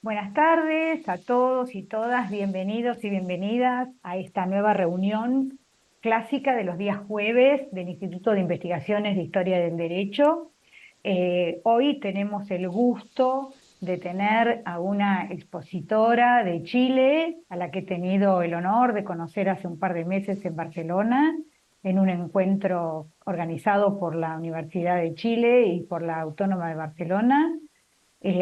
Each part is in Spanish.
Buenas tardes a todos y todas, bienvenidos y bienvenidas a esta nueva reunión clásica de los días jueves del Instituto de Investigaciones de Historia del Derecho. Hoy tenemos el gusto de tener a una expositora de Chile, a la que he tenido el honor de conocer hace un par de meses en Barcelona, en un encuentro organizado por la Universidad de Chile y por la Autónoma de Barcelona.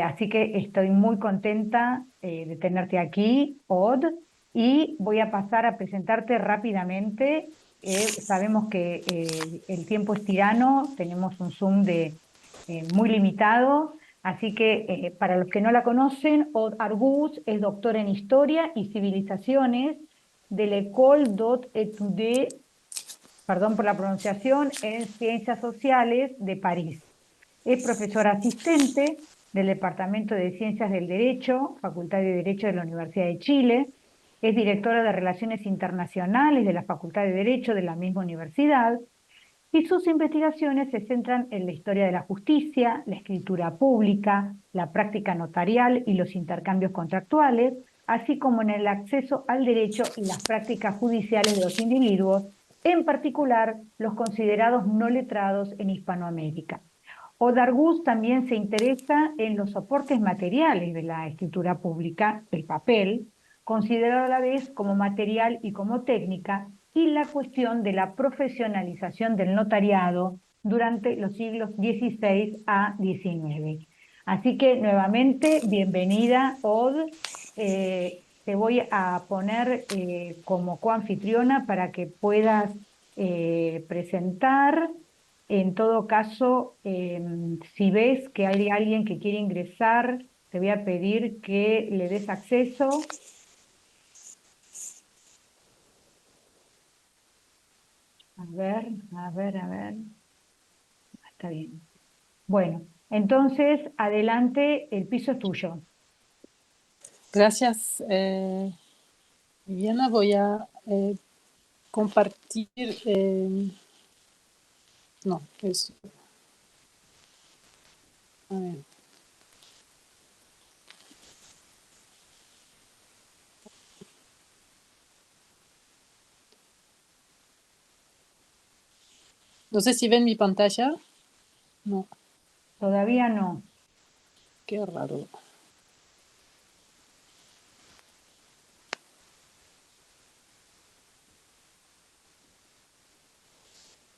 Así que estoy muy contenta de tenerte aquí, Od, y voy a pasar a presentarte rápidamente. Sabemos que el tiempo es tirano, tenemos un Zoom muy limitado, así que para los que no la conocen, Od Argus es doctora en Historia y Civilizaciones de l'École d'Hautes Études, perdón por la pronunciación, en Ciencias Sociales de París. Es profesora asistente del Departamento de Ciencias del Derecho, Facultad de Derecho de la Universidad de Chile. Es directora de Relaciones Internacionales de la Facultad de Derecho de la misma universidad. Y sus investigaciones se centran en la historia de la justicia, la escritura pública, la práctica notarial y los intercambios contractuales, así como en el acceso al derecho y las prácticas judiciales de los individuos, en particular los considerados no letrados en Hispanoamérica. Odargus también se interesa en los soportes materiales de la escritura pública, el papel, considerado a la vez como material y como técnica, y la cuestión de la profesionalización del notariado durante los siglos XVI a XIX. Así que nuevamente, bienvenida, Od. Te voy a poner como coanfitriona para que puedas presentar. En todo caso, si ves que hay alguien que quiere ingresar, te voy a pedir que le des acceso. A ver, a ver, a ver. Está bien. Bueno, entonces, adelante, el piso es tuyo. Gracias, Viviana. Voy a compartir, no, eso. A ver. No sé si ven mi pantalla. No, Todavía no. qué raro.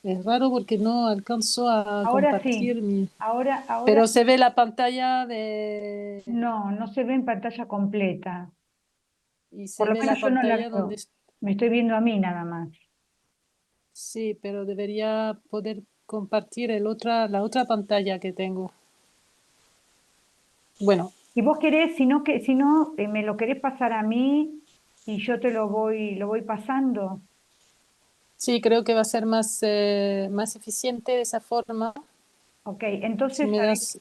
Es raro porque no alcanzo a Ahora sí. compartir mi... Ahora Pero se ve la pantalla de... no, no se ve en pantalla completa. Y Por se lo ve menos la yo no la pantalla donde... veo. Me estoy viendo a mí nada más. Sí, pero debería poder compartir la otra pantalla que tengo. Bueno, Si vos querés, si no, me lo querés pasar a mí y yo te lo voy pasando. sí, creo que va a ser más eficiente de esa forma. Ok, Si entonces, me das...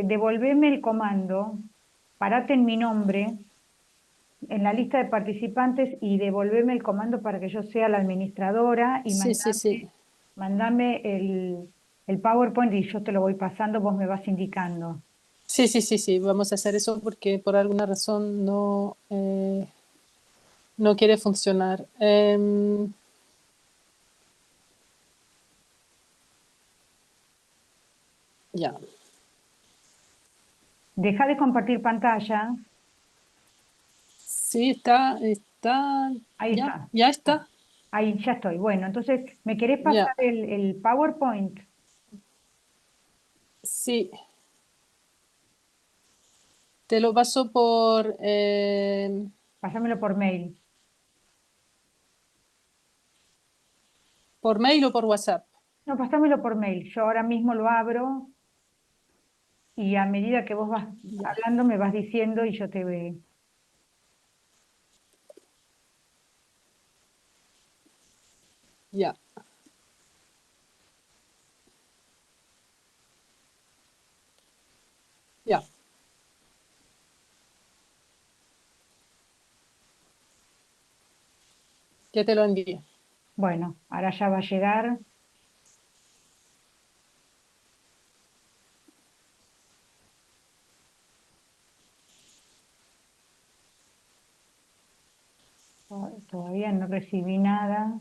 devolveme el comando, parate en mi nombre, en la lista de participantes y devolveme el comando para que yo sea la administradora y Sí, sí, sí. mandame el PowerPoint y yo te lo voy pasando, vos me vas indicando. Sí, sí, sí, sí, vamos a hacer eso porque por alguna razón no quiere funcionar. Ya. Deja de compartir pantalla. Sí, está, Ahí ya, está. ya Ah, está, ahí ya estoy. Bueno, entonces, ¿me querés ya. pasar el PowerPoint? Sí, te lo paso Pásamelo por mail o por WhatsApp. No, pásamelo por mail. Yo ahora mismo lo abro y a medida que vos vas Ya, hablando me vas diciendo y yo te veo. ya, ya. Ya te lo envié. Bueno, ahora ya va a llegar. todavía no recibí nada.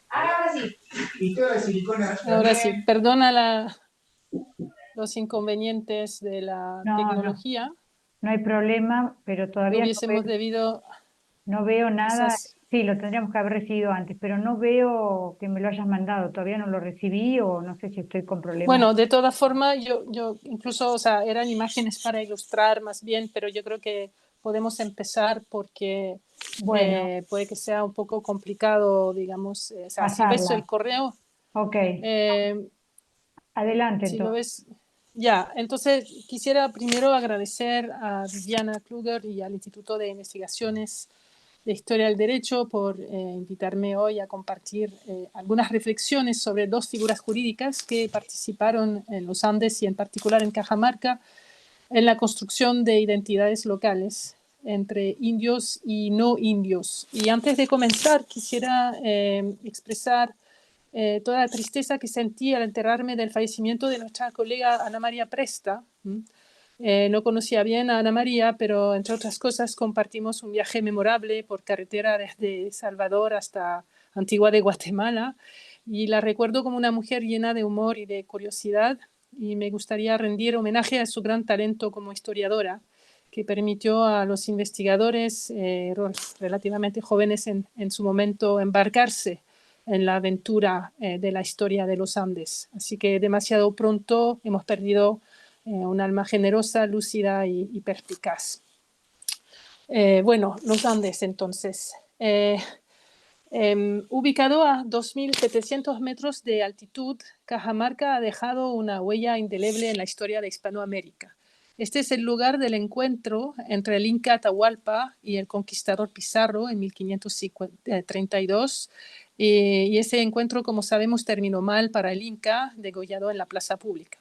Ahora sí. Ahora sí, perdona los inconvenientes de la No, no, tecnología. no hay problema, pero No todavía hubiésemos debido no veo nada. quizás. Sí, lo tendríamos que haber recibido antes, pero no veo que me lo hayas mandado. Todavía no lo recibí o no sé si estoy con problemas. Bueno, de todas formas, yo incluso, o sea, eran imágenes para ilustrar más bien, pero yo creo que podemos empezar porque Bueno, puede que sea un poco complicado, digamos, o sea, si ves el pasarla. correo, Ok, eh, adelante si lo entonces. ves, ya. Entonces, quisiera primero agradecer a Viviana Kluger y al Instituto de Investigaciones de Historia del Derecho por invitarme hoy a compartir algunas reflexiones sobre dos figuras jurídicas que participaron en los Andes y en particular en Cajamarca en la construcción de identidades locales entre indios y no indios. Y antes de comenzar, quisiera expresar toda la tristeza que sentí al enterarme del fallecimiento de nuestra colega Ana María Presta. No conocía bien a Ana María, pero entre otras cosas compartimos un viaje memorable por carretera desde Salvador hasta Antigua de Guatemala y la recuerdo como una mujer llena de humor y de curiosidad y me gustaría rendir homenaje a su gran talento como historiadora que permitió a los investigadores relativamente jóvenes en su momento embarcarse en la aventura de la historia de los Andes. Así que demasiado pronto hemos perdido un alma generosa, lúcida y perspicaz. Bueno, los Andes entonces. Ubicado a 2.700 metros de altitud, Cajamarca ha dejado una huella indeleble en la historia de Hispanoamérica. Este es el lugar del encuentro entre el Inca Atahualpa y el conquistador Pizarro en 1532. Y ese encuentro, como sabemos, terminó mal para el Inca, degollado en la plaza pública.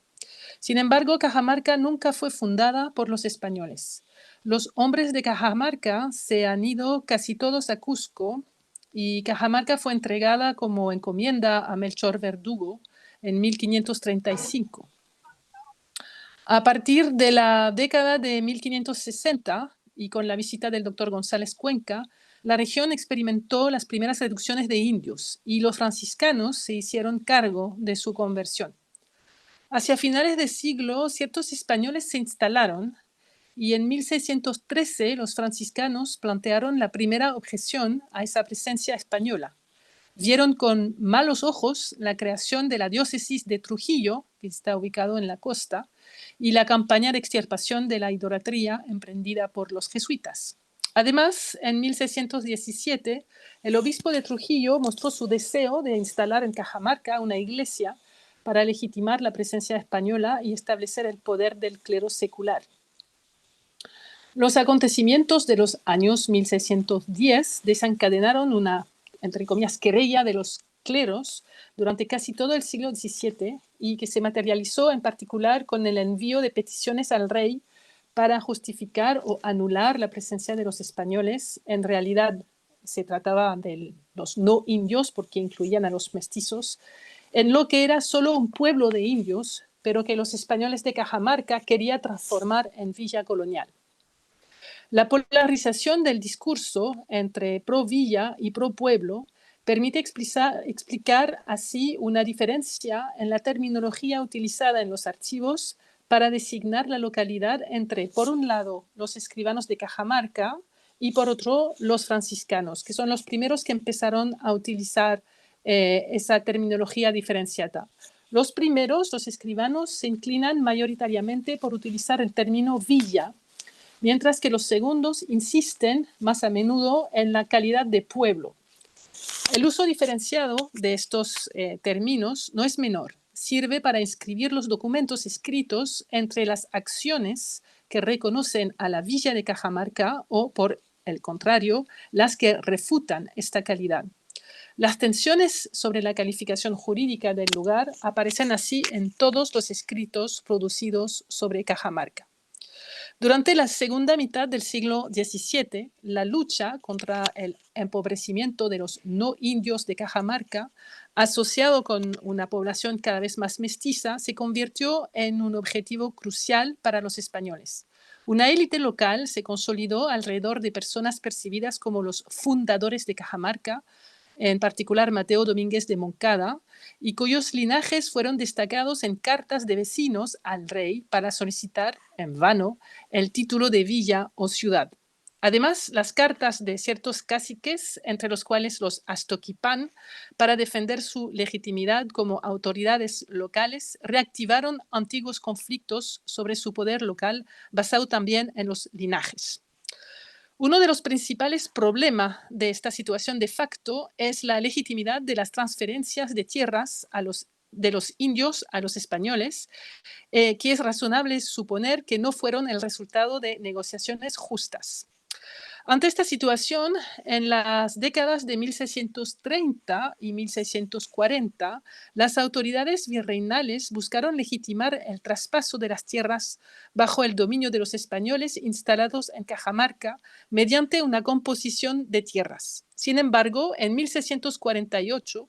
Sin embargo, Cajamarca nunca fue fundada por los españoles. Los hombres de Cajamarca se han ido casi todos a Cusco y Cajamarca fue entregada como encomienda a Melchor Verdugo en 1535. A partir de la década de 1560 y con la visita del doctor González Cuenca, la región experimentó las primeras reducciones de indios y los franciscanos se hicieron cargo de su conversión. Hacia finales de siglo, ciertos españoles se instalaron y en 1613 los franciscanos plantearon la primera objeción a esa presencia española. Vieron con malos ojos la creación de la diócesis de Trujillo, que está ubicado en la costa, y la campaña de extirpación de la idolatría emprendida por los jesuitas. Además, en 1617, el obispo de Trujillo mostró su deseo de instalar en Cajamarca una iglesia para legitimar la presencia española y establecer el poder del clero secular. Los acontecimientos de los años 1610 desencadenaron una, entre comillas, querella de los cleros durante casi todo el siglo XVII y que se materializó en particular con el envío de peticiones al rey para justificar o anular la presencia de los españoles. En realidad se trataba de los no indios porque incluían a los mestizos, en lo que era solo un pueblo de indios, pero que los españoles de Cajamarca querían transformar en villa colonial. La polarización del discurso entre pro villa y pro pueblo permite explicar así una diferencia en la terminología utilizada en los archivos para designar la localidad entre, por un lado, los escribanos de Cajamarca y, por otro, los franciscanos, que son los primeros que empezaron a utilizar esa terminología diferenciada. Los primeros, los escribanos, se inclinan mayoritariamente por utilizar el término villa, mientras que los segundos insisten más a menudo en la calidad de pueblo. El uso diferenciado de estos términos no es menor. Sirve para inscribir los documentos escritos entre las acciones que reconocen a la villa de Cajamarca o, por el contrario, las que refutan esta calidad. Las tensiones sobre la calificación jurídica del lugar aparecen así en todos los escritos producidos sobre Cajamarca. Durante la segunda mitad del siglo XVII, la lucha contra el empobrecimiento de los no indios de Cajamarca, asociado con una población cada vez más mestiza, se convirtió en un objetivo crucial para los españoles. Una élite local se consolidó alrededor de personas percibidas como los fundadores de Cajamarca, en particular Mateo Domínguez de Moncada, y cuyos linajes fueron destacados en cartas de vecinos al rey para solicitar, en vano, el título de villa o ciudad. Además, las cartas de ciertos caciques, entre los cuales los Astoquipán, para defender su legitimidad como autoridades locales, reactivaron antiguos conflictos sobre su poder local, basado también en los linajes. Uno de los principales problemas de esta situación de facto es la legitimidad de las transferencias de tierras de los indios a los españoles, que es razonable suponer que no fueron el resultado de negociaciones justas. Ante esta situación, en las décadas de 1630 y 1640, las autoridades virreinales buscaron legitimar el traspaso de las tierras bajo el dominio de los españoles instalados en Cajamarca mediante una composición de tierras. Sin embargo, en 1648,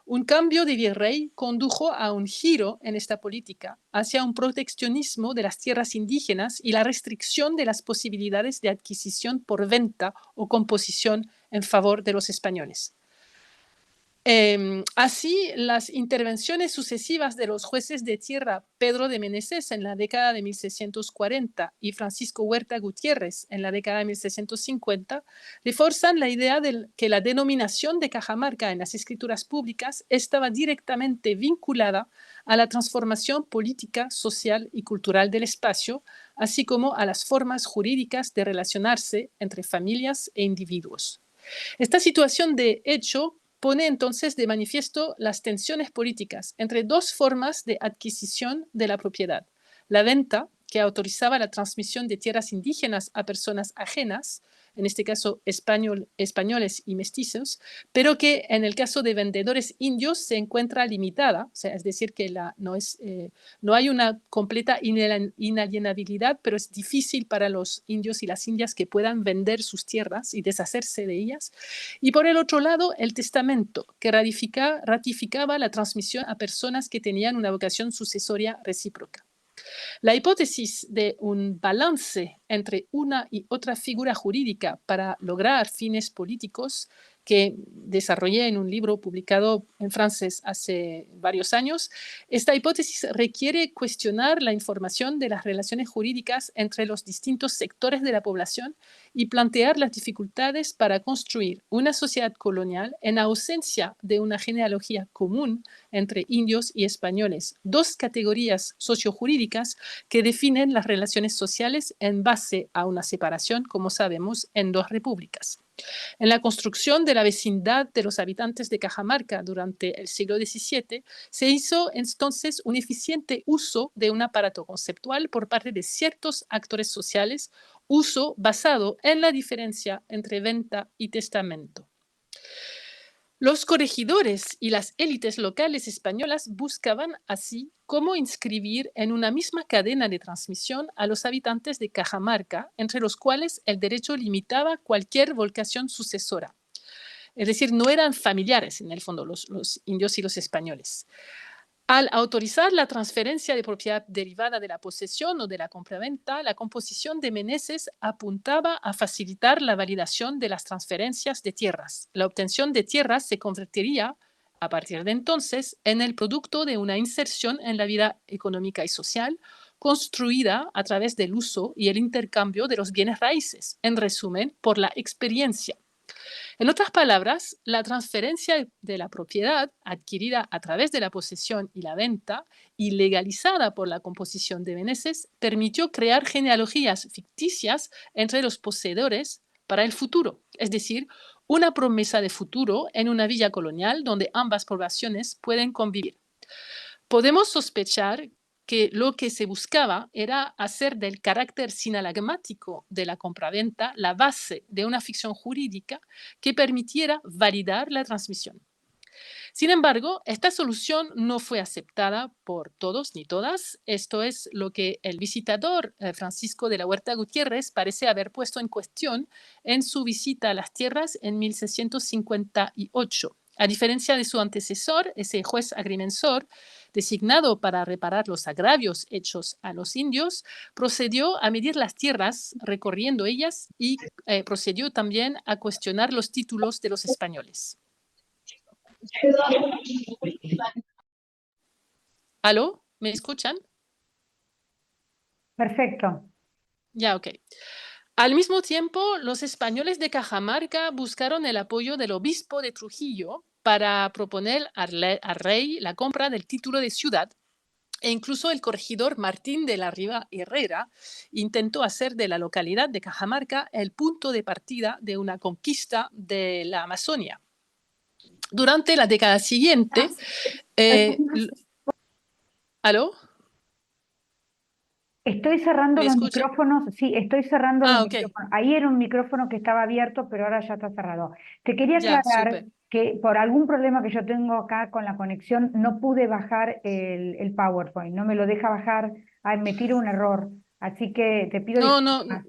un cambio de virrey condujo a un giro en esta política hacia un proteccionismo de las tierras indígenas y la restricción de las posibilidades de adquisición por venta o composición en favor de los españoles. Así, las intervenciones sucesivas de los jueces de tierra Pedro de Meneses en la década de 1640 y Francisco Huerta Gutiérrez en la década de 1650 reforzan la idea de que la denominación de Cajamarca en las escrituras públicas estaba directamente vinculada a la transformación política, social y cultural del espacio, así como a las formas jurídicas de relacionarse entre familias e individuos. Esta situación de hecho pone entonces de manifiesto las tensiones políticas entre dos formas de adquisición de la propiedad: la venta, que autorizaba la transmisión de tierras indígenas a personas ajenas, en este caso españoles y mestizos, pero que en el caso de vendedores indios se encuentra limitada, o sea, es decir, que no hay una completa inalienabilidad, pero es difícil para los indios y las indias que puedan vender sus tierras y deshacerse de ellas. Y por el otro lado, el testamento, que ratificaba la transmisión a personas que tenían una vocación sucesoria recíproca. La hipótesis de un balance entre una y otra figura jurídica para lograr fines políticos, que desarrollé en un libro publicado en francés hace varios años, esta hipótesis requiere cuestionar la información de las relaciones jurídicas entre los distintos sectores de la población y plantear las dificultades para construir una sociedad colonial en ausencia de una genealogía común entre indios y españoles, dos categorías sociojurídicas que definen las relaciones sociales en base a una separación, como sabemos, en dos repúblicas. En la construcción de la vecindad de los habitantes de Cajamarca durante el siglo XVII, se hizo entonces un eficiente uso de un aparato conceptual por parte de ciertos actores sociales, uso basado en la diferencia entre venta y testamento. Los corregidores y las élites locales españolas buscaban así cómo inscribir en una misma cadena de transmisión a los habitantes de Cajamarca, entre los cuales el derecho limitaba cualquier vocación sucesora. Es decir, no eran familiares en el fondo los indios y los españoles. Al autorizar la transferencia de propiedad derivada de la posesión o de la compraventa, la composición de Meneses apuntaba a facilitar la validación de las transferencias de tierras. La obtención de tierras se convertiría, a partir de entonces, en el producto de una inserción en la vida económica y social, construida a través del uso y el intercambio de los bienes raíces, en resumen, por la experiencia. En otras palabras, la transferencia de la propiedad adquirida a través de la posesión y la venta y legalizada por la composición de Meneses permitió crear genealogías ficticias entre los poseedores para el futuro, es decir, una promesa de futuro en una villa colonial donde ambas poblaciones pueden convivir. Podemos sospechar que lo que se buscaba era hacer del carácter sinalagmático de la compraventa la base de una ficción jurídica que permitiera validar la transmisión. Sin embargo, esta solución no fue aceptada por todos ni todas. Esto es lo que el visitador Francisco de la Huerta Gutiérrez parece haber puesto en cuestión en su visita a las tierras en 1658. A diferencia de su antecesor, ese juez agrimensor, designado para reparar los agravios hechos a los indios, procedió a medir las tierras recorriendo ellas y procedió también a cuestionar los títulos de los españoles. ¿Aló? ¿Me escuchan? Perfecto. Ya, ok. Al mismo tiempo, los españoles de Cajamarca buscaron el apoyo del obispo de Trujillo para proponer al rey la compra del título de ciudad, e incluso el corregidor Martín de la Riva Herrera intentó hacer de la localidad de Cajamarca el punto de partida de una conquista de la Amazonia. Durante la década siguiente, ¿aló? Estoy cerrando ¿Me los escuchan? micrófonos. Sí, estoy cerrando los Ok. micrófonos. Ahí era un micrófono que estaba abierto, pero ahora ya está cerrado. Te quería Ya, aclarar súper. que por algún problema que yo tengo acá con la conexión, no pude bajar el PowerPoint. No me lo deja bajar. Ay, me tiro un error. Así que te pido No, no, disculpas.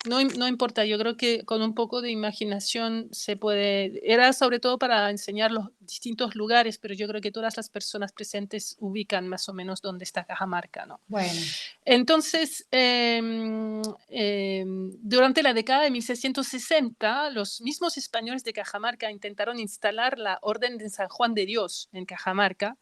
no importa, yo creo que con un poco de imaginación se puede, era sobre todo para enseñar los distintos lugares, pero yo creo que todas las personas presentes ubican más o menos dónde está Cajamarca, ¿no? Bueno, Entonces, durante la década de 1660, los mismos españoles de Cajamarca intentaron instalar la Orden de San Juan de Dios en Cajamarca,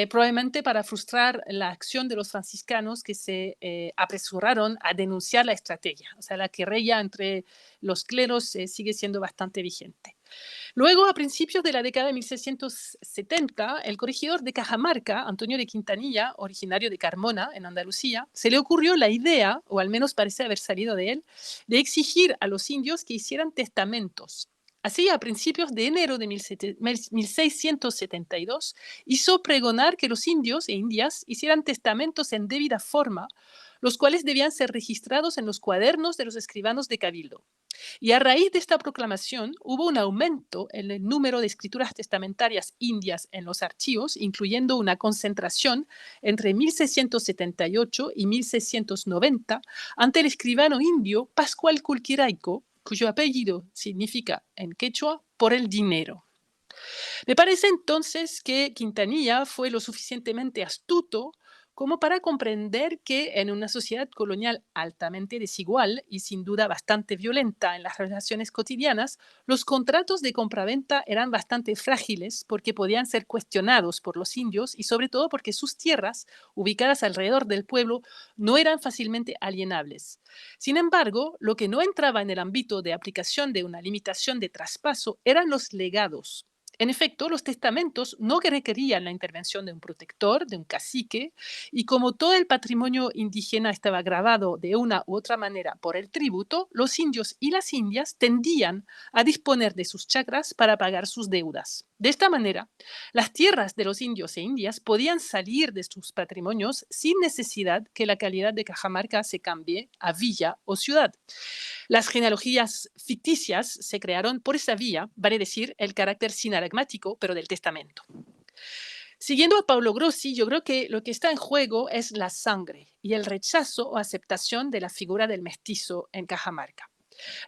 probablemente para frustrar la acción de los franciscanos que se apresuraron a denunciar la estrategia. O sea, la querella entre los cleros sigue siendo bastante vigente. Luego, a principios de la década de 1670, el corregidor de Cajamarca, Antonio de Quintanilla, originario de Carmona, en Andalucía, se le ocurrió la idea, o al menos parece haber salido de él, de exigir a los indios que hicieran testamentos. Así, a principios de enero de 1672, hizo pregonar que los indios e indias hicieran testamentos en debida forma, los cuales debían ser registrados en los cuadernos de los escribanos de Cabildo. Y a raíz de esta proclamación hubo un aumento en el número de escrituras testamentarias indias en los archivos, incluyendo una concentración entre 1678 y 1690 ante el escribano indio Pascual Culquiraico, cuyo apellido significa en quechua por el dinero. Me parece entonces que Quintanilla fue lo suficientemente astuto como para comprender que en una sociedad colonial altamente desigual y sin duda bastante violenta en las relaciones cotidianas, los contratos de compraventa eran bastante frágiles porque podían ser cuestionados por los indios y sobre todo porque sus tierras, ubicadas alrededor del pueblo, no eran fácilmente alienables. Sin embargo, lo que no entraba en el ámbito de aplicación de una limitación de traspaso eran los legados. En efecto, los testamentos no requerían la intervención de un protector, de un cacique, y como todo el patrimonio indígena estaba grabado de una u otra manera por el tributo, los indios y las indias tendían a disponer de sus chacras para pagar sus deudas. De esta manera, las tierras de los indios e indias podían salir de sus patrimonios sin necesidad que la calidad de Cajamarca se cambie a villa o ciudad. Las genealogías ficticias se crearon por esa vía, vale decir, el carácter sinalagmático, pero del testamento. Siguiendo a Paulo Grossi, yo creo que lo que está en juego es la sangre y el rechazo o aceptación de la figura del mestizo en Cajamarca.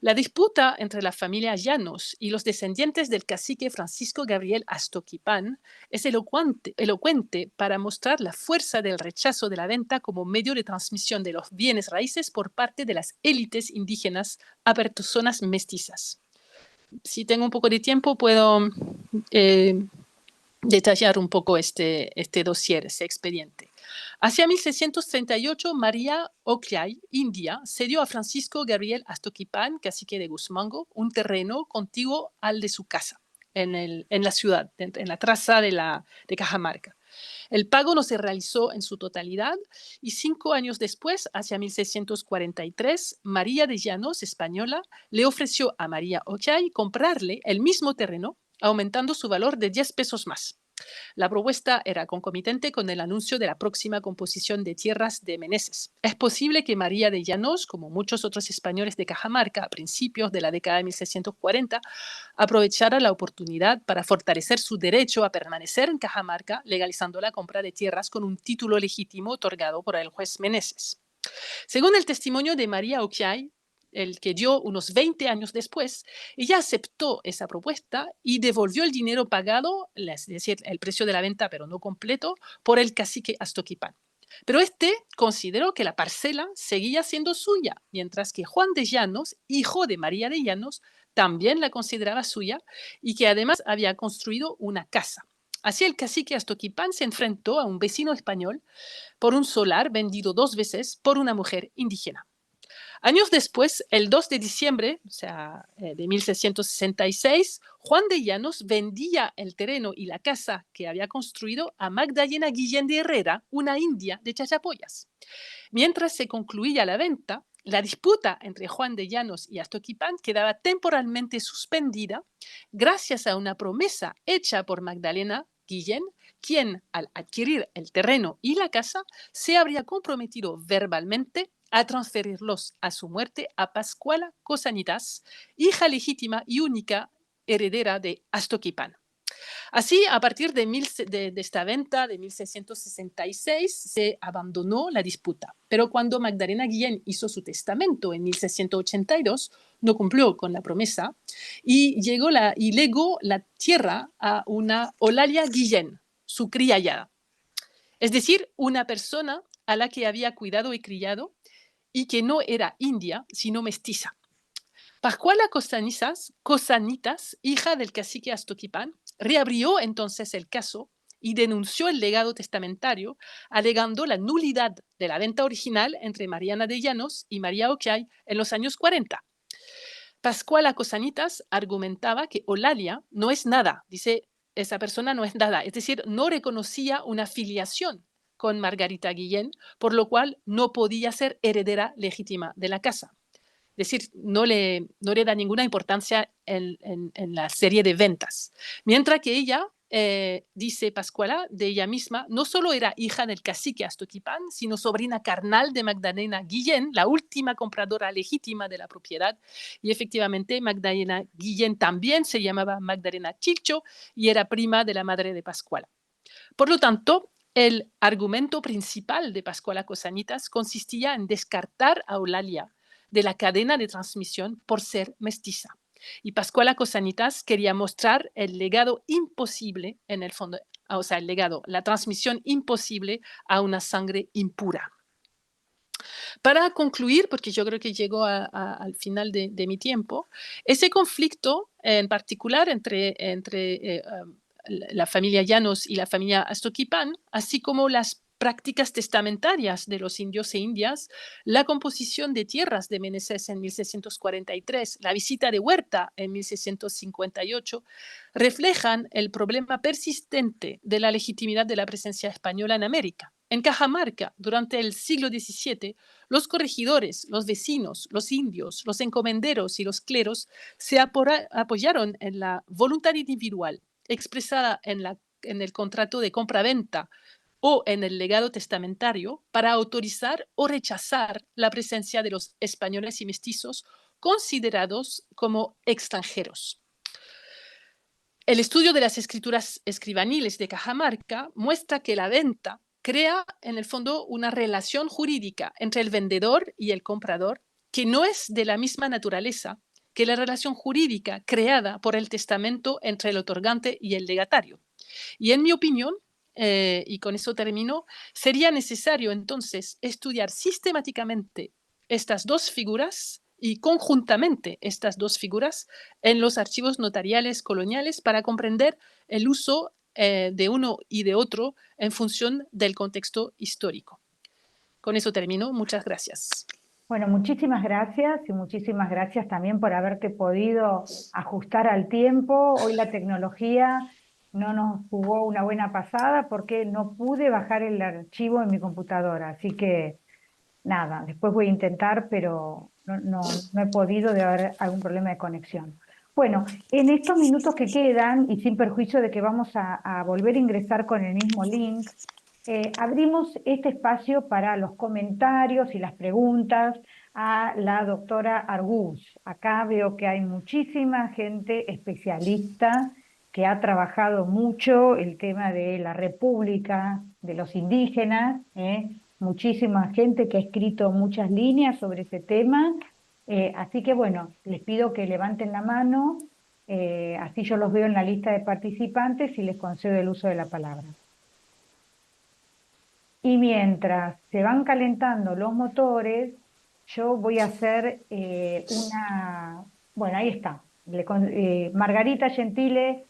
La disputa entre la familia Llanos y los descendientes del cacique Francisco Gabriel Astoquipán es elocuente para mostrar la fuerza del rechazo de la venta como medio de transmisión de los bienes raíces por parte de las élites indígenas a personas mestizas. Si tengo un poco de tiempo, puedo detallar un poco este dossier, ese expediente. Hacia 1638, María Oclay, India, cedió a Francisco Gabriel Astoquipán, cacique de Guzmango, un terreno contiguo al de su casa, en la ciudad, en la traza de Cajamarca. El pago no se realizó en su totalidad y 5 años después, hacia 1643, María de Llanos, española, le ofreció a María Oclay comprarle el mismo terreno, aumentando su valor de 10 pesos más. La propuesta era concomitante con el anuncio de la próxima composición de tierras de Meneses. Es posible que María de Llanos, como muchos otros españoles de Cajamarca a principios de la década de 1640, aprovechara la oportunidad para fortalecer su derecho a permanecer en Cajamarca, legalizando la compra de tierras con un título legítimo otorgado por el juez Meneses. Según el testimonio de María Oquiay, el que dio unos 20 años después, ella aceptó esa propuesta y devolvió el dinero pagado, es decir, el precio de la venta, pero no completo, por el cacique Astoquipán. Pero este consideró que la parcela seguía siendo suya, mientras que Juan de Llanos, hijo de María de Llanos, también la consideraba suya y que además había construido una casa. Así el cacique Astoquipán se enfrentó a un vecino español por un solar vendido 2 veces por una mujer indígena. Años después, el 2 de diciembre, o sea, de 1666, Juan de Llanos vendía el terreno y la casa que había construido a Magdalena Guillén de Herrera, una india de Chachapoyas. Mientras se concluía la venta, la disputa entre Juan de Llanos y Astoquipán quedaba temporalmente suspendida gracias a una promesa hecha por Magdalena Guillén, quien, al adquirir el terreno y la casa, se habría comprometido verbalmente a transferirlos a su muerte a Pascuala Cosanitas, hija legítima y única heredera de Astoquipán. Así, a partir de esta venta de 1666, se abandonó la disputa. Pero cuando Magdalena Guillén hizo su testamento en 1682, no cumplió con la promesa y legó la tierra a una Eulalia Guillén, su criada. Es decir, una persona a la que había cuidado y criado y que no era india, sino mestiza. Pascuala Cosanitas, hija del cacique Astoquipán, reabrió entonces el caso y denunció el legado testamentario, alegando la nulidad de la venta original entre Mariana de Llanos y María Oquiay en los años 40. Pascuala Cosanitas argumentaba que Eulalia no es nada, dice, esa persona no es nada, es decir, no reconocía una filiación con Margarita Guillén, por lo cual no podía ser heredera legítima de la casa. Es decir, no le da ninguna importancia en la serie de ventas. Mientras que ella, dice Pascuala, de ella misma, no solo era hija del cacique Astoquipán, sino sobrina carnal de Magdalena Guillén, la última compradora legítima de la propiedad. Y efectivamente, Magdalena Guillén también se llamaba Magdalena Chilcho y era prima de la madre de Pascuala. Por lo tanto, el argumento principal de Pascuala Cosanitas consistía en descartar a Eulalia de la cadena de transmisión por ser mestiza. Y Pascuala Cosanitas quería mostrar el legado imposible, en el fondo, o sea, el legado, la transmisión imposible a una sangre impura. Para concluir, porque yo creo que llego al final de mi tiempo, ese conflicto en particular entre la familia Llanos y la familia Astoquipán, así como las prácticas testamentarias de los indios e indias, la composición de tierras de Meneses en 1643, la visita de Huerta en 1658, reflejan el problema persistente de la legitimidad de la presencia española en América. En Cajamarca, durante el siglo XVII, los corregidores, los vecinos, los indios, los encomenderos y los cleros se apoyaron en la voluntad individual expresada en el contrato de compra-venta o en el legado testamentario para autorizar o rechazar la presencia de los españoles y mestizos considerados como extranjeros. El estudio de las escrituras escribaniles de Cajamarca muestra que la venta crea en el fondo una relación jurídica entre el vendedor y el comprador que no es de la misma naturaleza que la relación jurídica creada por el testamento entre el otorgante y el legatario. Y en mi opinión, y con eso termino, sería necesario entonces estudiar sistemáticamente estas dos figuras y conjuntamente estas dos figuras en los archivos notariales coloniales para comprender el uso de uno y de otro en función del contexto histórico. Con eso termino. Muchas gracias. Bueno, muchísimas gracias y muchísimas gracias también por haberte podido ajustar al tiempo. Hoy la tecnología no nos jugó una buena pasada porque no pude bajar el archivo en mi computadora. Así que nada, después voy a intentar, pero no he podido de haber algún problema de conexión. Bueno, en estos minutos que quedan, y sin perjuicio de que vamos a volver a ingresar con el mismo link, abrimos este espacio para los comentarios y las preguntas a la doctora Argus. Acá veo que hay muchísima gente especialista que ha trabajado mucho el tema de la República de los Indígenas, muchísima gente que ha escrito muchas líneas sobre ese tema. Así que bueno, les pido que levanten la mano, así yo los veo en la lista de participantes y les concedo el uso de la palabra. Y mientras se van calentando los motores, yo voy a hacer una... Bueno, ahí está. Margarita Gentile,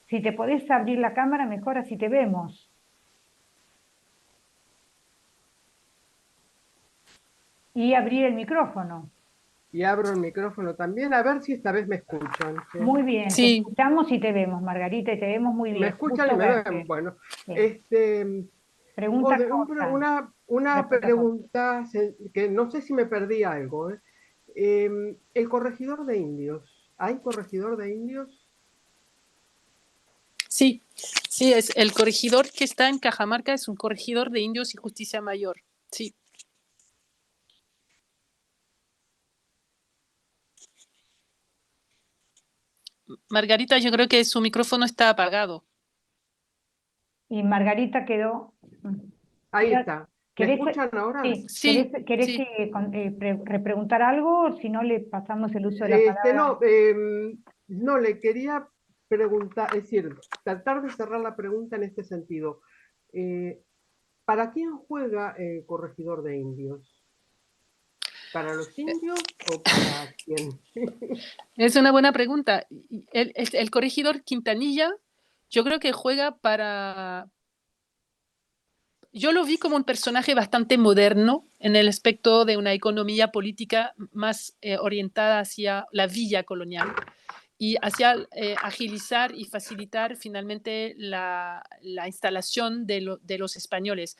si te podés abrir la cámara, mejor así te vemos. Y abrir el micrófono. Y abro el micrófono también, a ver si esta vez me escuchan. ¿Sí? Muy bien, te Sí, escuchamos y te vemos, Margarita, y te vemos muy Me bien. escuchan y Gusto me verte. ven. Bueno, Sí. Pregunta una respuesta corta. pregunta que no sé si me perdí algo. El corregidor de indios. ¿Hay corregidor de indios? sí, sí, es el corregidor que está en Cajamarca, es un corregidor de indios y justicia mayor. Sí. Margarita, yo creo que su micrófono está apagado. Y Margarita quedó... Ahí está. ¿Me ¿Querés, escuchan ahora? sí, Sí, querés sí. que repreguntar algo? Si no, le pasamos el uso de la palabra. No, le quería preguntar, es decir, tratar de cerrar la pregunta en este sentido. Eh, ¿Para quién juega el corregidor de indios? ¿Para los indios o para quién? Es una buena pregunta. El corregidor Quintanilla, yo creo que juega para... Yo lo vi como un personaje bastante moderno en el aspecto de una economía política más orientada hacia la villa colonial y hacia agilizar y facilitar finalmente la instalación de los españoles.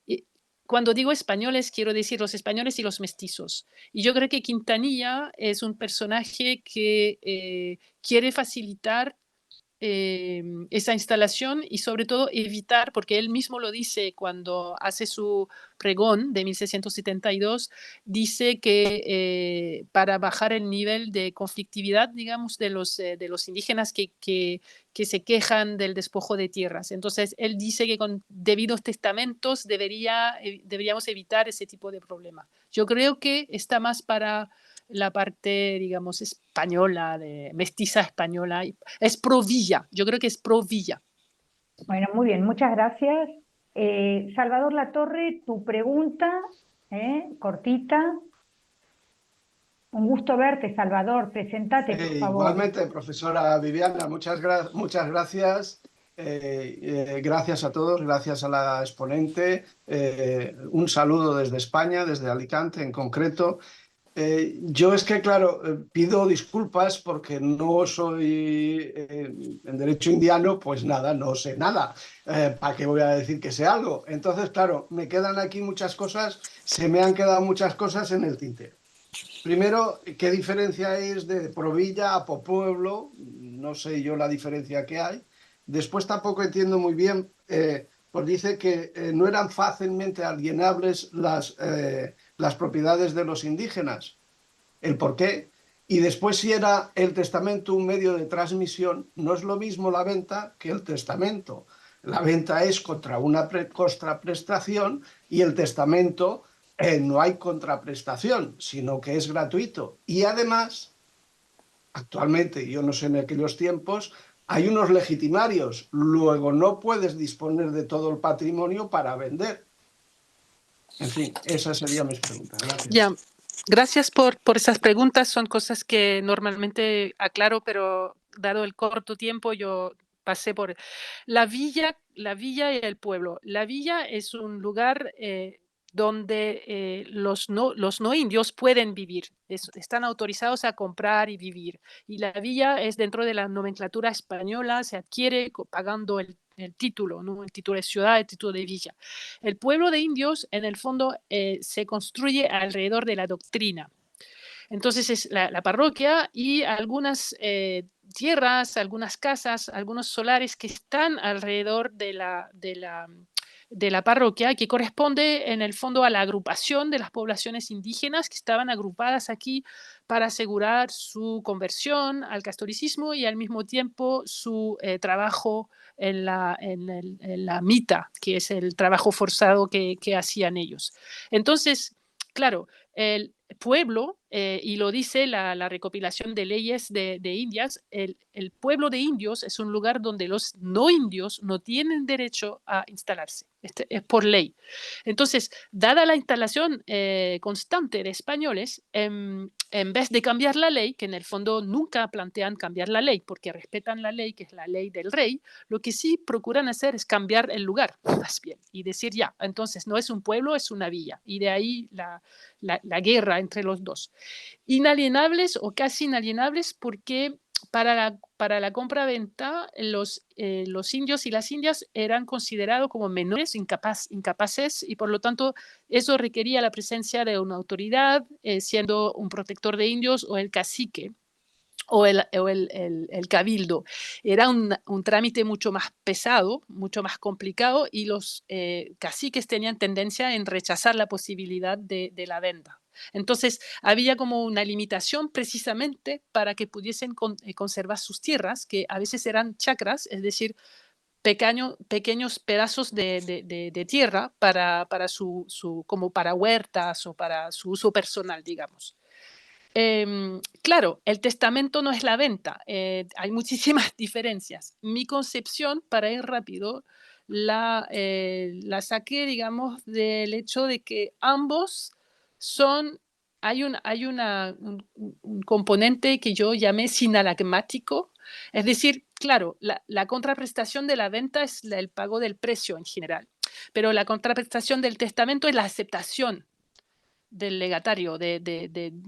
Y cuando digo españoles, quiero decir los españoles y los mestizos. Y yo creo que Quintanilla es un personaje que quiere facilitar esa instalación y sobre todo evitar, porque él mismo lo dice cuando hace su pregón de 1672, dice que para bajar el nivel de conflictividad, digamos, de los indígenas que se quejan del despojo de tierras. Entonces, él dice que con debidos testamentos deberíamos evitar ese tipo de problema. Yo creo que está más para la parte, digamos, española, de mestiza española. Es pro Villa, yo creo que es pro Villa. Bueno, muy bien, muchas gracias. Salvador Latorre, tu pregunta, cortita. Un gusto verte, Salvador. Presentate, por favor. Igualmente, profesora Viviana, muchas gracias. Gracias a todos, gracias a la exponente. Un saludo desde España, desde Alicante en concreto. Yo es que, claro, pido disculpas porque no soy en derecho indiano, pues nada, no sé nada. ¿Para qué voy a decir que sé algo? Entonces, claro, me quedan aquí muchas cosas, se me han quedado muchas cosas en el tintero. Primero, ¿qué diferencia es de Provilla a Popueblo? No sé yo la diferencia que hay. Después tampoco entiendo muy bien, pues dice que no eran fácilmente alienables las propiedades de los indígenas. ¿El por qué? Y después, si era el testamento un medio de transmisión, no es lo mismo la venta que el testamento. La venta es contra una contraprestación y el testamento no hay contraprestación, sino que es gratuito. Y además, actualmente, yo no sé en aquellos tiempos, hay unos legitimarios. Luego no puedes disponer de todo el patrimonio para vender. En fin, esas serían mis preguntas. Gracias. Ya, gracias por esas preguntas. Son cosas que normalmente aclaro, pero dado el corto tiempo, yo pasé por la villa y el pueblo. La villa es un lugar donde los no indios pueden vivir, están autorizados a comprar y vivir. Y la villa es dentro de la nomenclatura española, se adquiere pagando el título, ¿no? El título de ciudad, el título de villa. El pueblo de indios, en el fondo, se construye alrededor de la doctrina. Entonces es la parroquia y algunas tierras, algunas casas, algunos solares que están alrededor de la parroquia, que corresponde en el fondo a la agrupación de las poblaciones indígenas que estaban agrupadas aquí para asegurar su conversión al catolicismo y al mismo tiempo su trabajo en la mita, que es el trabajo forzado que hacían ellos. Entonces, claro, el pueblo, y lo dice la recopilación de leyes de Indias, el pueblo de indios es un lugar donde los no indios no tienen derecho a instalarse. Es por ley. Entonces, dada la instalación constante de españoles, en vez de cambiar la ley, que en el fondo nunca plantean cambiar la ley porque respetan la ley, que es la ley del rey, lo que sí procuran hacer es cambiar el lugar, más bien, y decir ya, entonces no es un pueblo, es una villa. Y de ahí la guerra entre los dos. Inalienables o casi inalienables porque para la compra-venta los indios y las indias eran considerados como menores, incapaces, y por lo tanto eso requería la presencia de una autoridad, siendo un protector de indios o el cacique o el cabildo. Era un trámite mucho más pesado, mucho más complicado, y los caciques tenían tendencia en rechazar la posibilidad de la venta. Entonces había como una limitación precisamente para que pudiesen conservar sus tierras, que a veces eran chacras, es decir, pequeños pedazos de tierra como para huertas o para su uso personal, digamos. Claro, el testamento no es la venta, hay muchísimas diferencias. Mi concepción, para ir rápido, la saqué, digamos, del hecho de que ambos son, hay un componente que yo llamé sinalagmático, es decir, claro, la contraprestación de la venta es el pago del precio en general, pero la contraprestación del testamento es la aceptación del legatario,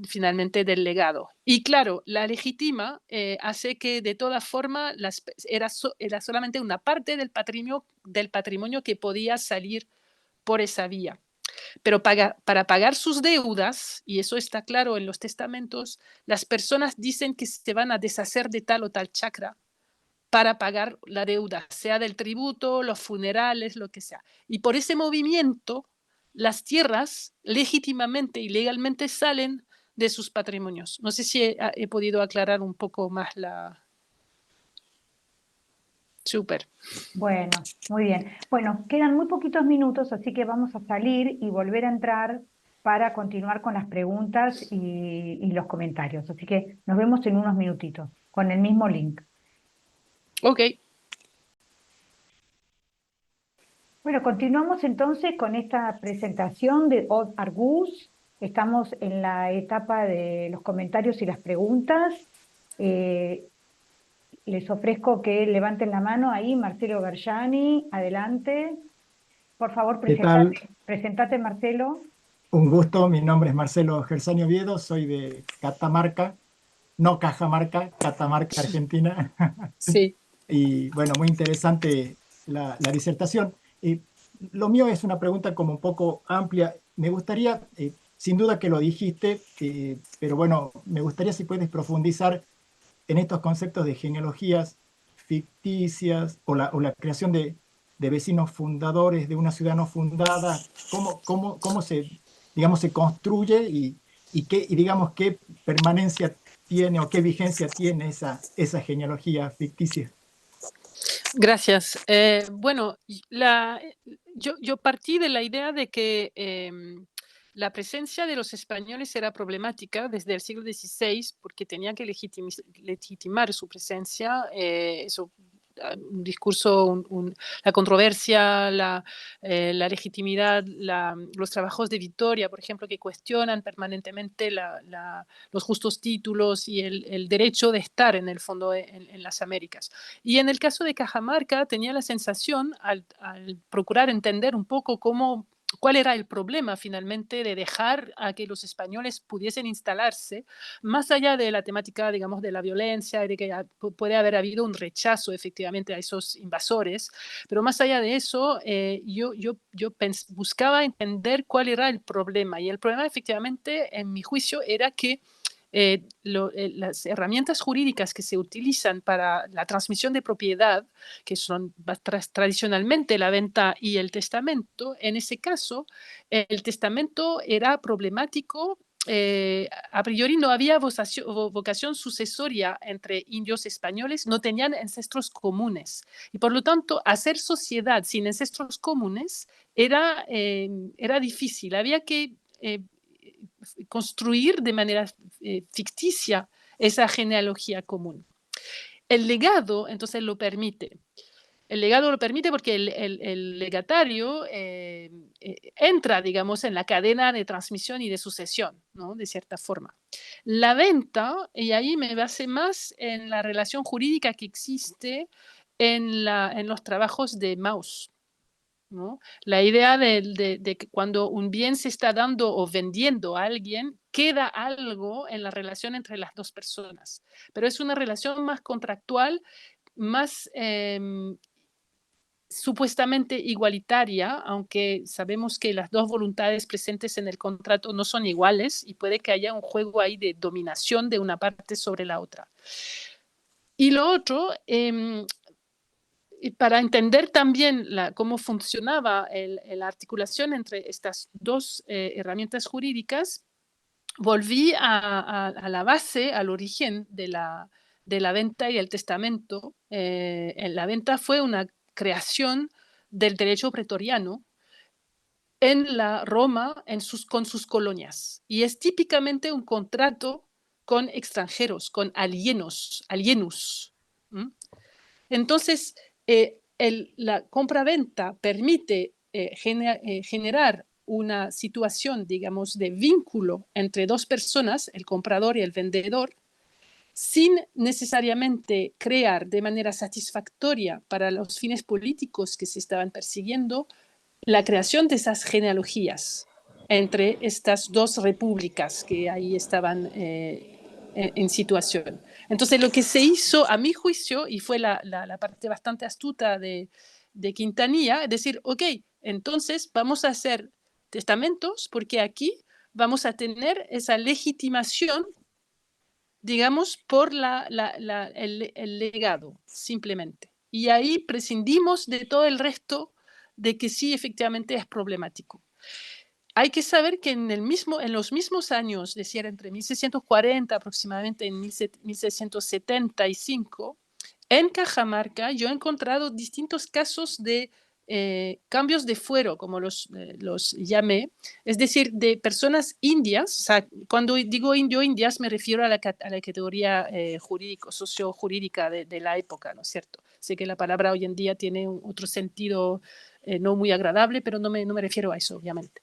finalmente del legado. Y claro, la legitima hace que de todas formas era solamente una parte del patrimonio que podía salir por esa vía. Pero para pagar sus deudas, y eso está claro en los testamentos, las personas dicen que se van a deshacer de tal o tal chacra para pagar la deuda, sea del tributo, los funerales, lo que sea. Y por ese movimiento, las tierras legítimamente y legalmente salen de sus patrimonios. No sé si he podido aclarar un poco más la... Súper. Bueno, muy bien. Bueno, quedan muy poquitos minutos, así que vamos a salir y volver a entrar para continuar con las preguntas y los comentarios. Así que nos vemos en unos minutitos con el mismo link. Ok. Bueno, continuamos entonces con esta presentación de Od Argus. Estamos en la etapa de los comentarios y las preguntas. Les ofrezco que levanten la mano ahí, Marcelo Gargiani, adelante. Por favor, ¿Qué tal? presentate, Marcelo. Un gusto, mi nombre es Marcelo Gersani Oviedo, soy de Catamarca, no Cajamarca, Catamarca, Argentina. Sí. Y bueno, muy interesante la disertación. Lo mío es una pregunta como un poco amplia. Me gustaría, sin duda que lo dijiste, pero bueno, me gustaría si puedes profundizar en estos conceptos de genealogías ficticias o la creación de vecinos fundadores de una ciudad no fundada, cómo se, digamos, se construye y digamos, qué permanencia tiene o qué vigencia tiene esa genealogía ficticia. Gracias. Bueno, yo partí de la idea de que la presencia de los españoles era problemática desde el siglo XVI porque tenían que legitimar su presencia, un discurso, la controversia, la legitimidad, los trabajos de Vitoria, por ejemplo, que cuestionan permanentemente los justos títulos y el derecho de estar en el fondo en las Américas. Y en el caso de Cajamarca tenía la sensación, al procurar entender un poco cuál era el problema finalmente de dejar a que los españoles pudiesen instalarse, más allá de la temática, digamos, de la violencia, de que puede haber habido un rechazo efectivamente a esos invasores, pero más allá de eso, yo buscaba entender cuál era el problema. Y el problema efectivamente, en mi juicio, era que las herramientas jurídicas que se utilizan para la transmisión de propiedad, que son tradicionalmente la venta y el testamento, en ese caso, el testamento era problemático. A priori no había vocación sucesoria entre indios españoles, no tenían ancestros comunes. Y por lo tanto, hacer sociedad sin ancestros comunes era difícil. Había que construir de manera ficticia esa genealogía común. El legado, entonces, lo permite. El legado lo permite porque el legatario entra, digamos, en la cadena de transmisión y de sucesión, ¿no? De cierta forma. La venta, y ahí me base más en la relación jurídica que existe en los trabajos de Mauss, ¿no? La idea de que cuando un bien se está dando o vendiendo a alguien, queda algo en la relación entre las dos personas. Pero es una relación más contractual, más supuestamente igualitaria, aunque sabemos que las dos voluntades presentes en el contrato no son iguales y puede que haya un juego ahí de dominación de una parte sobre la otra. Y lo otro, para entender también cómo funcionaba la articulación entre estas dos herramientas jurídicas, volví a la base, al origen de la venta y el testamento. La venta fue una creación del derecho pretoriano en la Roma con sus colonias. Y es típicamente un contrato con extranjeros, con alienus. Entonces, la compra-venta permite generar una situación, digamos, de vínculo entre dos personas, el comprador y el vendedor, sin necesariamente crear de manera satisfactoria para los fines políticos que se estaban persiguiendo la creación de esas genealogías entre estas dos repúblicas que ahí estaban en situación. Entonces, lo que se hizo, a mi juicio, y fue la parte bastante astuta de Quintanilla, es decir, ok, entonces vamos a hacer testamentos porque aquí vamos a tener esa legitimación, digamos, por el legado, simplemente. Y ahí prescindimos de todo el resto de que sí, efectivamente es problemático. Hay que saber que en los mismos años, decía entre 1640 aproximadamente en 1675, en Cajamarca yo he encontrado distintos casos de cambios de fuero, como los llamé, es decir, de personas indias. O sea, cuando digo indio-indias me refiero a la categoría socio-jurídica de la época, ¿no es cierto? Sé que la palabra hoy en día tiene otro sentido no muy agradable, pero no me refiero a eso, obviamente.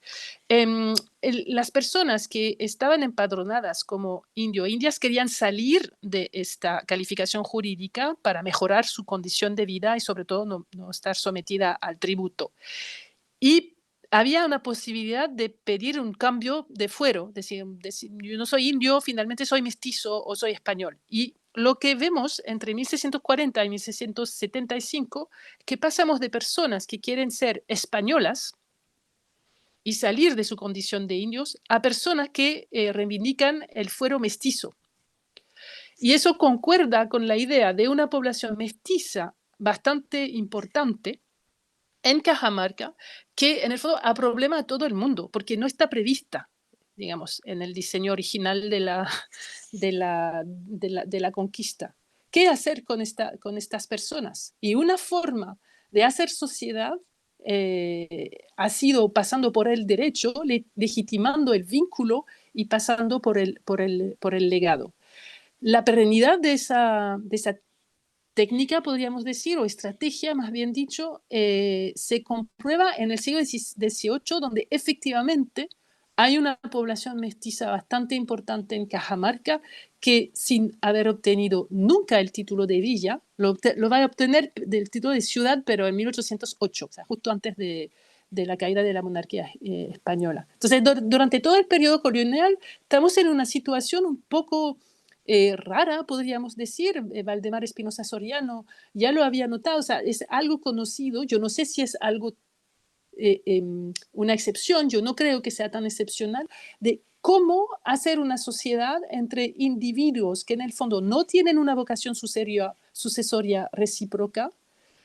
Las personas que estaban empadronadas como indio-indias querían salir de esta calificación jurídica para mejorar su condición de vida y sobre todo no estar sometida al tributo. Y había una posibilidad de pedir un cambio de fuero, decir, yo no soy indio, finalmente soy mestizo o soy español. Y lo que vemos entre 1640 y 1675, que pasamos de personas que quieren ser españolas y salir de su condición de indios a personas que reivindican el fuero mestizo. Y eso concuerda con la idea de una población mestiza bastante importante en Cajamarca, que en el fondo aproblema a todo el mundo, porque no está prevista, digamos, en el diseño original de la conquista. ¿Qué hacer con estas personas? Y una forma de hacer sociedad ha sido pasando por el derecho, legitimando el vínculo y pasando por el legado. La perennidad de esa técnica, podríamos decir, o estrategia, más bien dicho, se comprueba en el siglo XVIII, donde efectivamente hay una población mestiza bastante importante en Cajamarca que, sin haber obtenido nunca el título de villa, lo va a obtener del título de ciudad, pero en 1808, o sea, justo antes de la caída de la monarquía española. Entonces, durante todo el periodo colonial estamos en una situación un poco rara, podríamos decir. Valdemar Espinosa Soriano ya lo había notado, o sea, es algo conocido. Yo no sé si es algo, una excepción, yo no creo que sea tan excepcional, de cómo hacer una sociedad entre individuos que en el fondo no tienen una vocación sucesoria recíproca,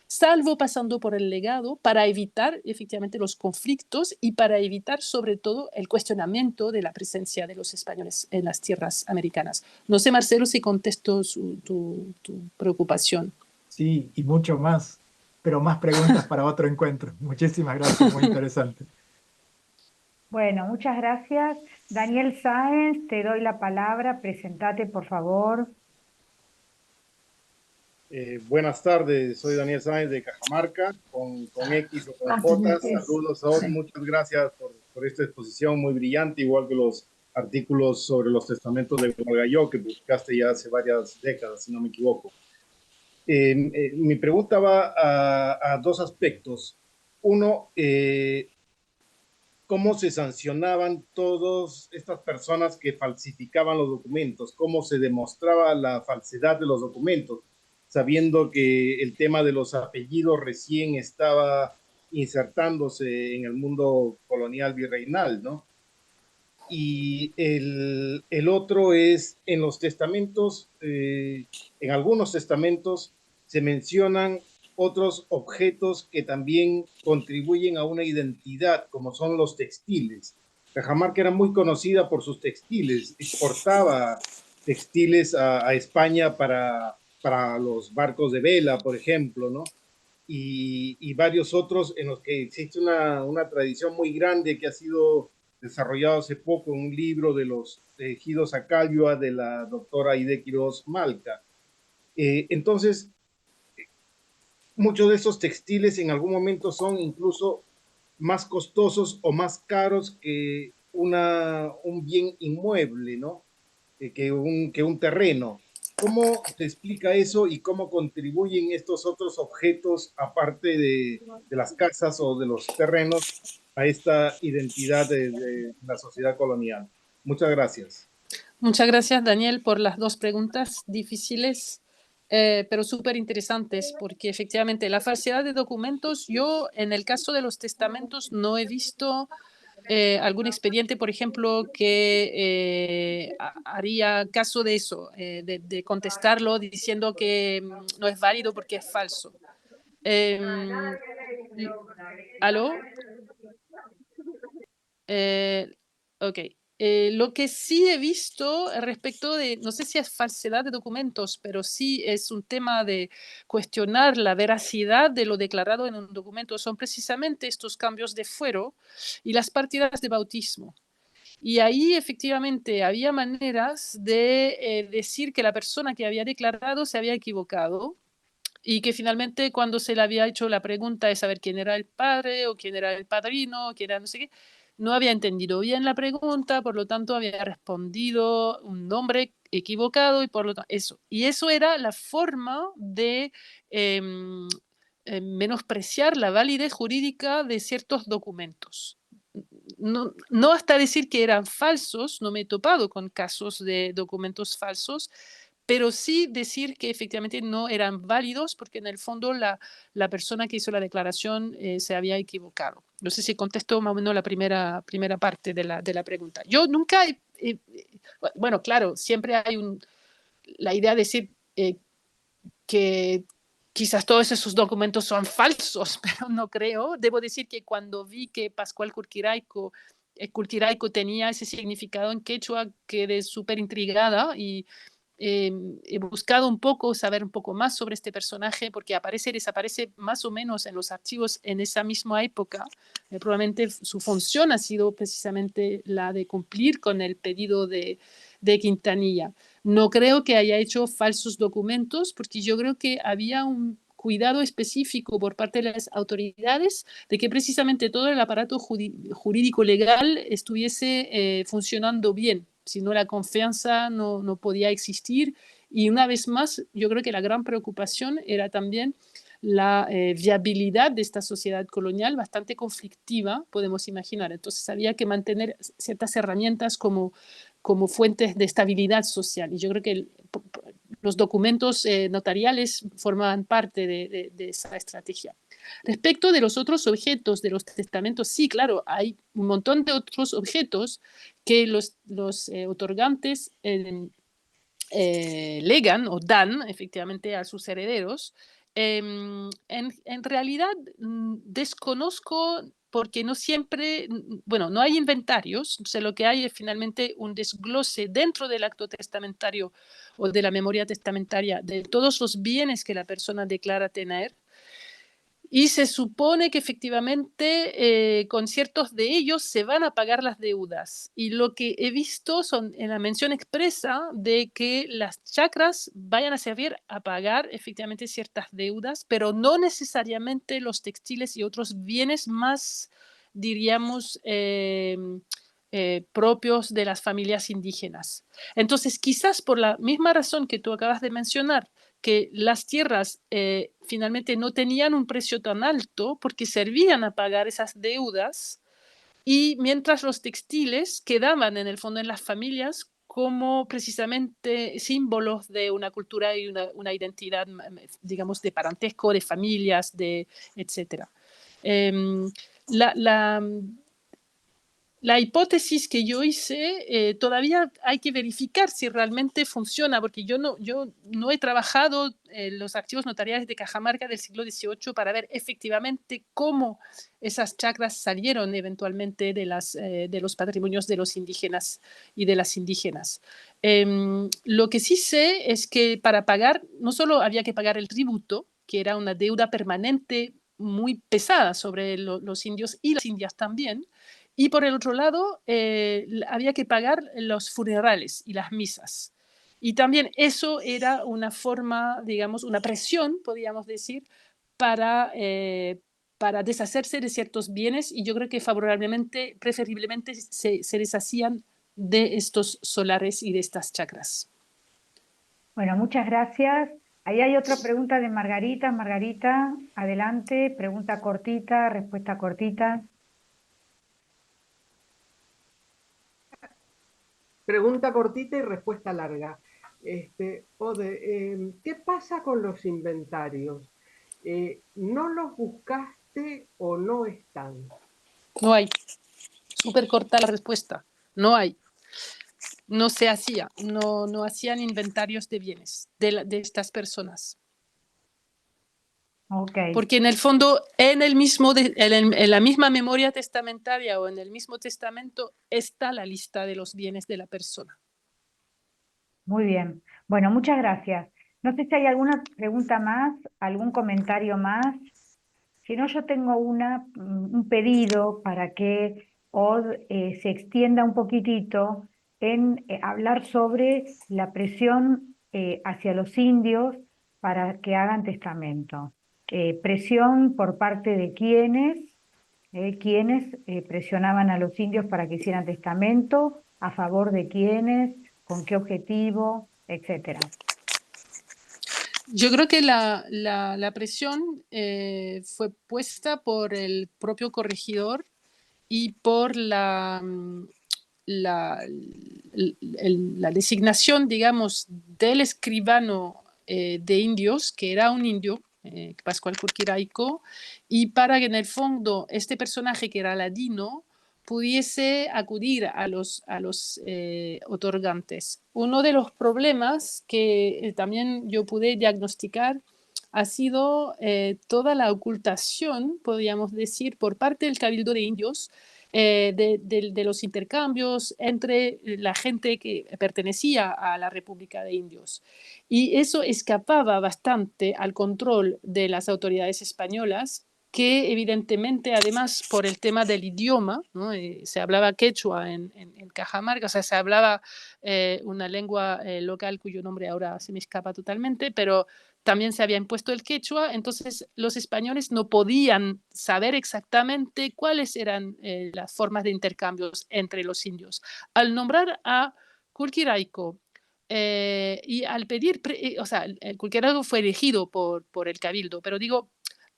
salvo pasando por el legado, para evitar efectivamente los conflictos y para evitar sobre todo el cuestionamiento de la presencia de los españoles en las tierras americanas. No sé, Marcelo, si contesto tu preocupación. Sí, y mucho más, pero más preguntas para otro encuentro. Muchísimas gracias, muy interesante. Bueno, muchas gracias. Daniel Sáenz, te doy la palabra. Presentate, por favor. Buenas tardes, soy Daniel Sáenz de Cajamarca, con X o con J. Saludos a todos, muchas gracias por esta exposición muy brillante, igual que los artículos sobre los testamentos de Margalló que publicaste ya hace varias décadas, si no me equivoco. Mi pregunta va a dos aspectos. Uno, ¿cómo se sancionaban todas estas personas que falsificaban los documentos? ¿Cómo se demostraba la falsedad de los documentos? Sabiendo que el tema de los apellidos recién estaba insertándose en el mundo colonial virreinal, ¿no? Y el otro es, en los testamentos, en algunos testamentos se mencionan otros objetos que también contribuyen a una identidad, como son los textiles. Cajamarca era muy conocida por sus textiles, exportaba textiles a España para los barcos de vela, por ejemplo, ¿no? Y varios otros en los que existe una tradición muy grande que ha sido desarrollado hace poco en un libro de los tejidos a Calvia de la doctora Aide Quiroz Malca. Entonces, muchos de esos textiles en algún momento son incluso más costosos o más caros que un bien inmueble, ¿no? Que un terreno. ¿Cómo se explica eso y cómo contribuyen estos otros objetos, aparte de las casas o de los terrenos, a esta identidad de la sociedad colonial? Muchas gracias. Muchas gracias, Daniel, por las dos preguntas difíciles, pero súper interesantes, porque efectivamente la falsedad de documentos, yo en el caso de los testamentos no he visto algún expediente, por ejemplo, que haría caso de eso, de contestarlo diciendo que no es válido porque es falso. ¿Aló? Ok. Lo que sí he visto respecto de, no sé si es falsedad de documentos, pero sí es un tema de cuestionar la veracidad de lo declarado en un documento, son precisamente estos cambios de fuero y las partidas de bautismo. Y ahí efectivamente había maneras de decir que la persona que había declarado se había equivocado y que finalmente cuando se le había hecho la pregunta de saber quién era el padre o quién era el padrino, quién era no sé qué, no había entendido bien la pregunta, por lo tanto había respondido un nombre equivocado y por lo tanto eso. Y eso era la forma de menospreciar la validez jurídica de ciertos documentos. No hasta decir que eran falsos, no me he topado con casos de documentos falsos, pero sí decir que efectivamente no eran válidos porque en el fondo la persona que hizo la declaración se había equivocado. No sé si contesto más o menos la primera parte de la pregunta. Yo nunca, bueno, claro, siempre hay la idea de decir que quizás todos esos documentos son falsos, pero no creo. Debo decir que cuando vi que Pascual Curquiraico tenía ese significado en quechua, quedé súper intrigada y he buscado un poco, saber un poco más sobre este personaje, porque aparece y desaparece más o menos en los archivos en esa misma época. Probablemente su función ha sido precisamente la de cumplir con el pedido de Quintanilla. No creo que haya hecho falsos documentos, porque yo creo que había un cuidado específico por parte de las autoridades de que precisamente todo el aparato jurídico legal estuviese funcionando bien. Si no, la confianza no podía existir. Y una vez más, yo creo que la gran preocupación era también la viabilidad de esta sociedad colonial bastante conflictiva, podemos imaginar. Entonces había que mantener ciertas herramientas como fuentes de estabilidad social. Y yo creo que los documentos notariales formaban parte de esa estrategia. Respecto de los otros objetos de los testamentos, sí, claro, hay un montón de otros objetos que los otorgantes legan o dan efectivamente a sus herederos. En realidad desconozco porque no siempre, bueno, no hay inventarios, o sea, lo que hay es finalmente un desglose dentro del acto testamentario o de la memoria testamentaria de todos los bienes que la persona declara tener. Y se supone que efectivamente con ciertos de ellos se van a pagar las deudas. Y lo que he visto son en la mención expresa de que las chacras vayan a servir a pagar efectivamente ciertas deudas, pero no necesariamente los textiles y otros bienes más, diríamos, propios de las familias indígenas. Entonces, quizás por la misma razón que tú acabas de mencionar, que las tierras finalmente no tenían un precio tan alto porque servían a pagar esas deudas, y mientras los textiles quedaban en el fondo en las familias como precisamente símbolos de una cultura y una identidad, digamos, de parentesco, de familias, etc. La hipótesis que yo hice todavía hay que verificar si realmente funciona, porque yo no he trabajado en los archivos notariales de Cajamarca del siglo XVIII para ver efectivamente cómo esas chacras salieron eventualmente de los patrimonios de los indígenas y de las indígenas. Lo que sí sé es que para pagar, no solo había que pagar el tributo, que era una deuda permanente muy pesada sobre los indios y las indias también, y por el otro lado, había que pagar los funerales y las misas. Y también eso era una forma, digamos, una presión, podríamos decir, para deshacerse de ciertos bienes, y yo creo que favorablemente, preferiblemente, se deshacían de estos solares y de estas chacras. Bueno, muchas gracias. Ahí hay otra pregunta de Margarita. Margarita, adelante, pregunta cortita, respuesta cortita. Pregunta cortita y respuesta larga. Ode, ¿qué pasa con los inventarios? ¿No los buscaste o no están? No hay. Súper corta la respuesta. No hay. No se hacía. No hacían inventarios de bienes de estas personas. Okay. Porque en el fondo, en la misma memoria testamentaria o en el mismo testamento está la lista de los bienes de la persona. Muy bien. Bueno, muchas gracias. No sé si hay alguna pregunta más, algún comentario más. Si no, yo tengo un pedido para que Od se extienda un poquitito en hablar sobre la presión hacia los indios para que hagan testamento. Presión por parte de quienes presionaban a los indios para que hicieran testamento, a favor de quiénes, con qué objetivo, etcétera. Yo creo que la presión fue puesta por el propio corregidor y por la designación, digamos, del escribano de indios, que era un indio, Pascual Curquiraico, y para que en el fondo este personaje, que era ladino, pudiese acudir a los otorgantes. Uno de los problemas que también yo pude diagnosticar ha sido toda la ocultación, podríamos decir, por parte del Cabildo de Indios, de los intercambios entre la gente que pertenecía a la República de Indios. Y eso escapaba bastante al control de las autoridades españolas, que evidentemente, además, por el tema del idioma, ¿no? Se hablaba quechua en Cajamarca, o sea, se hablaba una lengua local cuyo nombre ahora se me escapa totalmente, pero también se había impuesto el quechua. Entonces los españoles no podían saber exactamente cuáles eran las formas de intercambios entre los indios. Al nombrar a Curquiraico y al pedir, o sea, el Curquiraico fue elegido por el Cabildo, pero digo,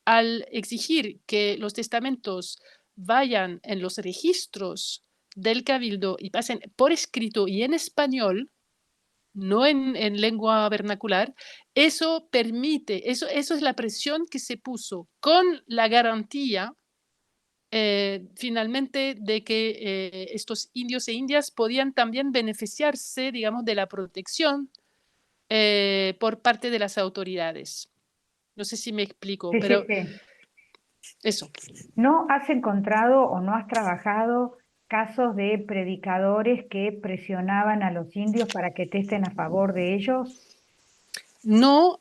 al exigir que los testamentos vayan en los registros del Cabildo y pasen por escrito y en español, no en lengua vernacular, eso permite, eso es la presión que se puso con la garantía finalmente de que estos indios e indias podían también beneficiarse, digamos, de la protección por parte de las autoridades. No sé si me explico, Sí, sí, pero sí. eso. ¿No has encontrado o no has trabajado casos de predicadores que presionaban a los indios para que testen a favor de ellos? No,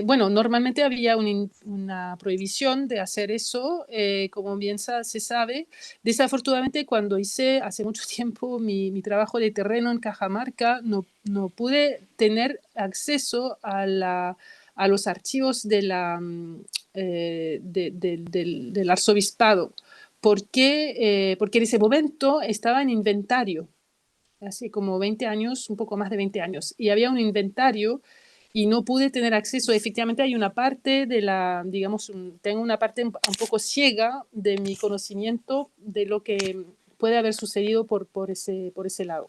bueno, normalmente había una prohibición de hacer eso, como bien se sabe. Desafortunadamente, cuando hice hace mucho tiempo mi trabajo de terreno en Cajamarca, no pude tener acceso a los archivos del arzobispado, porque en ese momento estaba en inventario, hace como 20 años, un poco más de 20 años, y había un inventario y no pude tener acceso. Efectivamente hay una parte de digamos, tengo una parte un poco ciega de mi conocimiento de lo que puede haber sucedido por ese lado.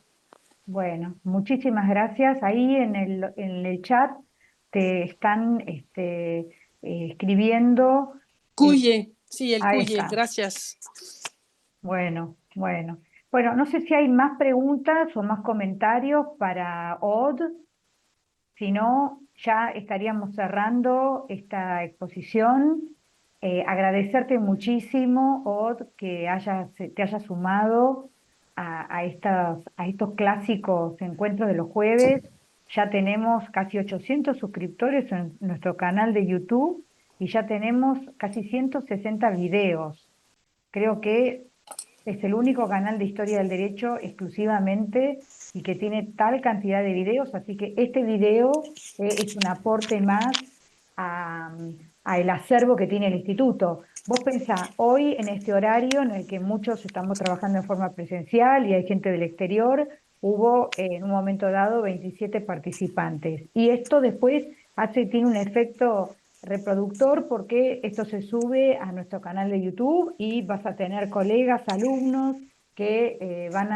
Bueno, muchísimas gracias. Ahí en el chat te están escribiendo. eh, Cuye, sí, el Ahí Cuye, está. gracias. Bueno, bueno. Bueno, no sé si hay más preguntas o más comentarios para Odd. Si no, ya estaríamos cerrando esta exposición. Agradecerte muchísimo, Odd, que te hayas sumado a estos clásicos encuentros de los jueves. Ya tenemos casi 800 suscriptores en nuestro canal de YouTube y ya tenemos casi 160 videos. Creo que es el único canal de historia del derecho exclusivamente y que tiene tal cantidad de videos, así que este video es un aporte más a, a el acervo que tiene el instituto. Vos pensá, hoy en este horario en el que muchos estamos trabajando en forma presencial y hay gente del exterior, hubo en un momento dado 27 participantes. Y esto después tiene un efecto reproductor porque esto se sube a nuestro canal de YouTube y vas a tener colegas, alumnos que van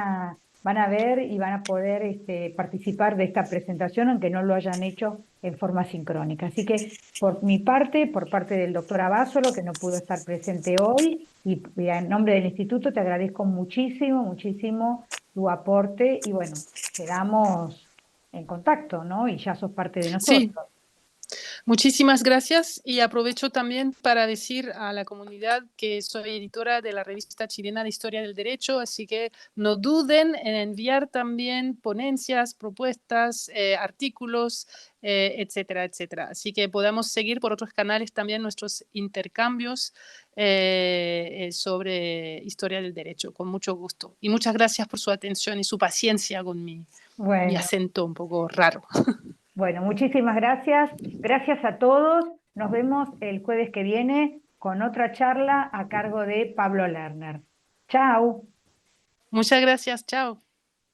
a ver y van a poder participar de esta presentación aunque no lo hayan hecho en forma sincrónica. Así que por mi parte, por parte del doctor Abasolo, que no pudo estar presente hoy, y en nombre del instituto te agradezco muchísimo, muchísimo tu aporte y bueno, quedamos en contacto, ¿no? Y ya sos parte de Sí, nosotros. muchísimas gracias y aprovecho también para decir a la comunidad que soy editora de la revista chilena de Historia del Derecho, así que no duden en enviar también ponencias, propuestas, artículos, etcétera, etcétera. Así que podamos seguir por otros canales también nuestros intercambios sobre historia del derecho, con mucho gusto. Y muchas gracias por su atención y su paciencia con mi Bueno. acento un poco raro. Bueno, muchísimas gracias. Gracias a todos. Nos vemos el jueves que viene con otra charla a cargo de Pablo Lerner. Chao. Muchas gracias, chao.